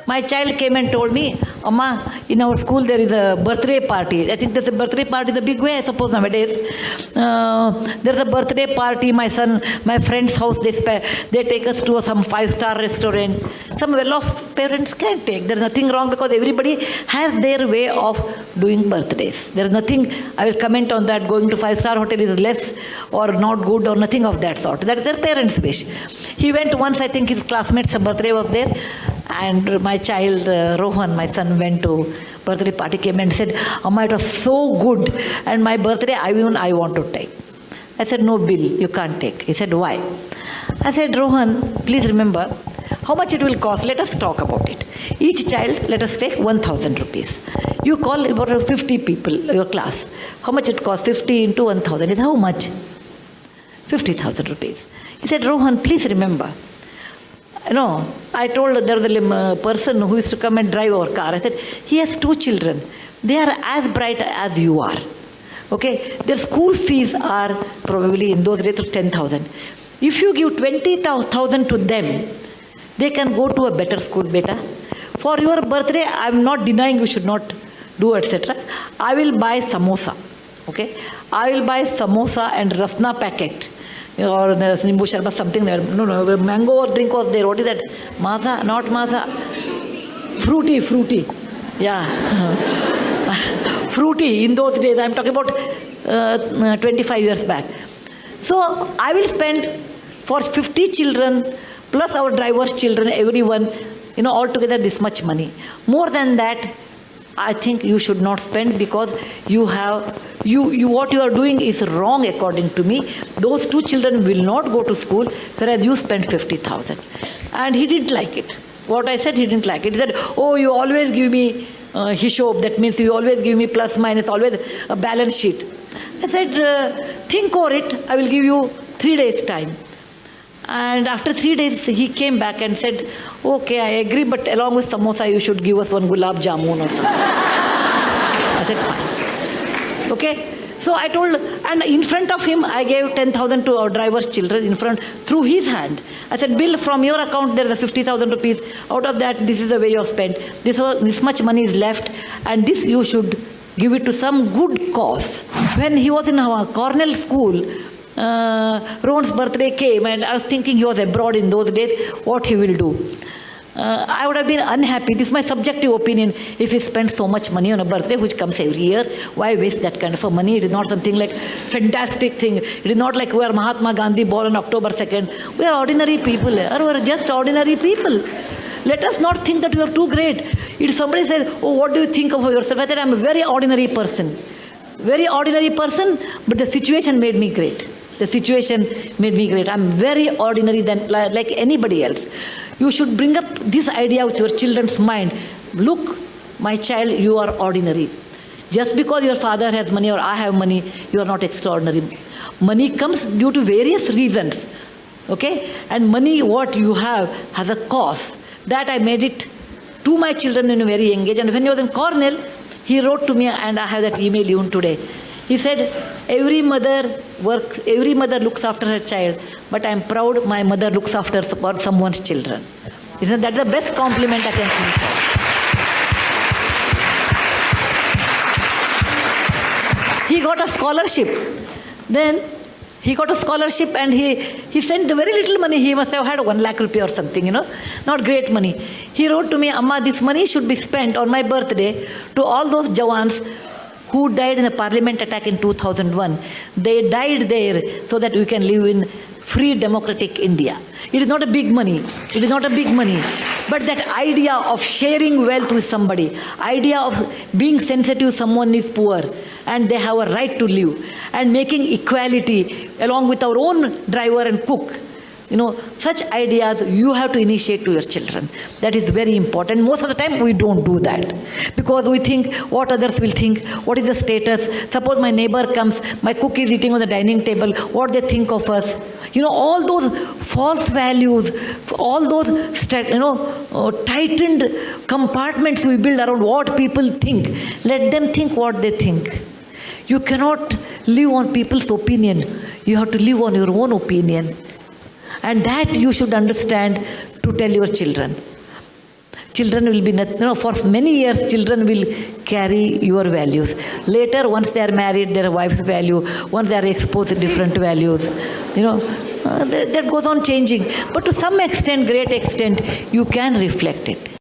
My child came and told me, Amma, in our school there is a birthday party. I think there's a birthday party in a big way, I suppose, nowadays. There's a birthday party, my friend's house, they take us to some 5-star restaurant. Some well-off parents can take. There's nothing wrong because everybody has their way of doing birthdays. There's nothing, I will comment on that, going to 5-star hotel is less or not good or nothing of that sort. That is their parents' wish. He went once, I think his classmate's birthday was there. And my child, Rohan, my son, went to birthday party, came and said, Amma, it was so good. And my birthday, I want to take. I said, no, Bill, you can't take. He said, why? I said, Rohan, please remember, how much it will cost? Let us talk about it. Each child, let us take 1,000 rupees. You call about 50 people, your class. How much it costs? 50 into 1,000 is how much? 50,000 rupees. He said, Rohan, please remember, I told there was a person who used to come and drive our car. I said, he has 2 children. They are as bright as you are. Okay? Their school fees are probably in those days 10,000. If you give 20,000 to them, they can go to a better school, beta. For your birthday, I am not denying you should not do, etc. I will buy samosa. Okay? I will buy samosa and rasna packet. Or Nimbu Sharbat, something there. No, mango drink was there. What is that? Maza? Not maza. Fruity. Yeah. Fruity in those days. I am talking about 25 years back. So I will spend for 50 children plus our driver's children, everyone, altogether this much money. More than that, I think you should not spend because what you are doing is wrong according to me. Those 2 children will not go to school, whereas you spend 50,000. And he didn't like it. What I said, he didn't like it. He said, oh, you always give me hishob. That means you always give me plus, minus, always a balance sheet. I said, think over it. I will give you 3 days time. And after 3 days, he came back and said, okay, I agree, but along with samosa, you should give us 1 gulab jamun or something. I said, fine. Okay? So I told, and in front of him, I gave 10,000 to our driver's children in front, through his hand. I said, Bill, from your account, there is a 50,000 rupees. Out of that, this is the way you have spent. This much money is left, and this you should give it to some good cause. When he was in our Cornell school, Ron's birthday came and I was thinking he was abroad in those days, what he will do. I would have been unhappy, this is my subjective opinion, if he spends so much money on a birthday which comes every year. Why waste that kind of a money? It is not something like fantastic thing. It is not like we are Mahatma Gandhi born on October 2nd. We are ordinary people. We are just ordinary people. Let us not think that we are too great. If somebody says, oh, what do you think of yourself? I said, I am a very ordinary person. Very ordinary person, but the situation made me great. The situation made me great. I'm very ordinary than like anybody else. You should bring up this idea with your children's mind. Look, my child, you are ordinary. Just because your father has money or I have money, you are not extraordinary. Money comes due to various reasons. Okay? And money, what you have, has a cost. That I made it to my children in a very young age. And when he was in Cornell, he wrote to me, and I have that email even today. He said, every mother looks after her child, but I am proud my mother looks after someone's children. Isn't that the best compliment I can think of? He got a scholarship. Then he got a scholarship and he sent the very little money. He must have had 1 lakh rupee or something, not great money. He wrote to me, Amma, this money should be spent on my birthday to all those Jawans who died in the parliament attack in 2001. They died there so that we can live in free democratic India. It is not a big money. It is not a big money. But that idea of sharing wealth with somebody, idea of being sensitive someone is poor and they have a right to live, and making equality along with our own driver and cook. Such ideas you have to initiate to your children. That is very important. Most of the time we don't do that because we think what others will think, what is the status. Suppose my neighbor comes, my cook is eating on the dining table, what they think of us. All those false values, all those tightened compartments we build around what people think. Let them think what they think. You cannot live on people's opinion. You have to live on your own opinion. And that you should understand to tell your children. children will be, for many years, children will carry your values. Later, once they are married, their wife's value, once they are exposed to different values, that goes on changing. But to some extent, great extent, you can reflect it.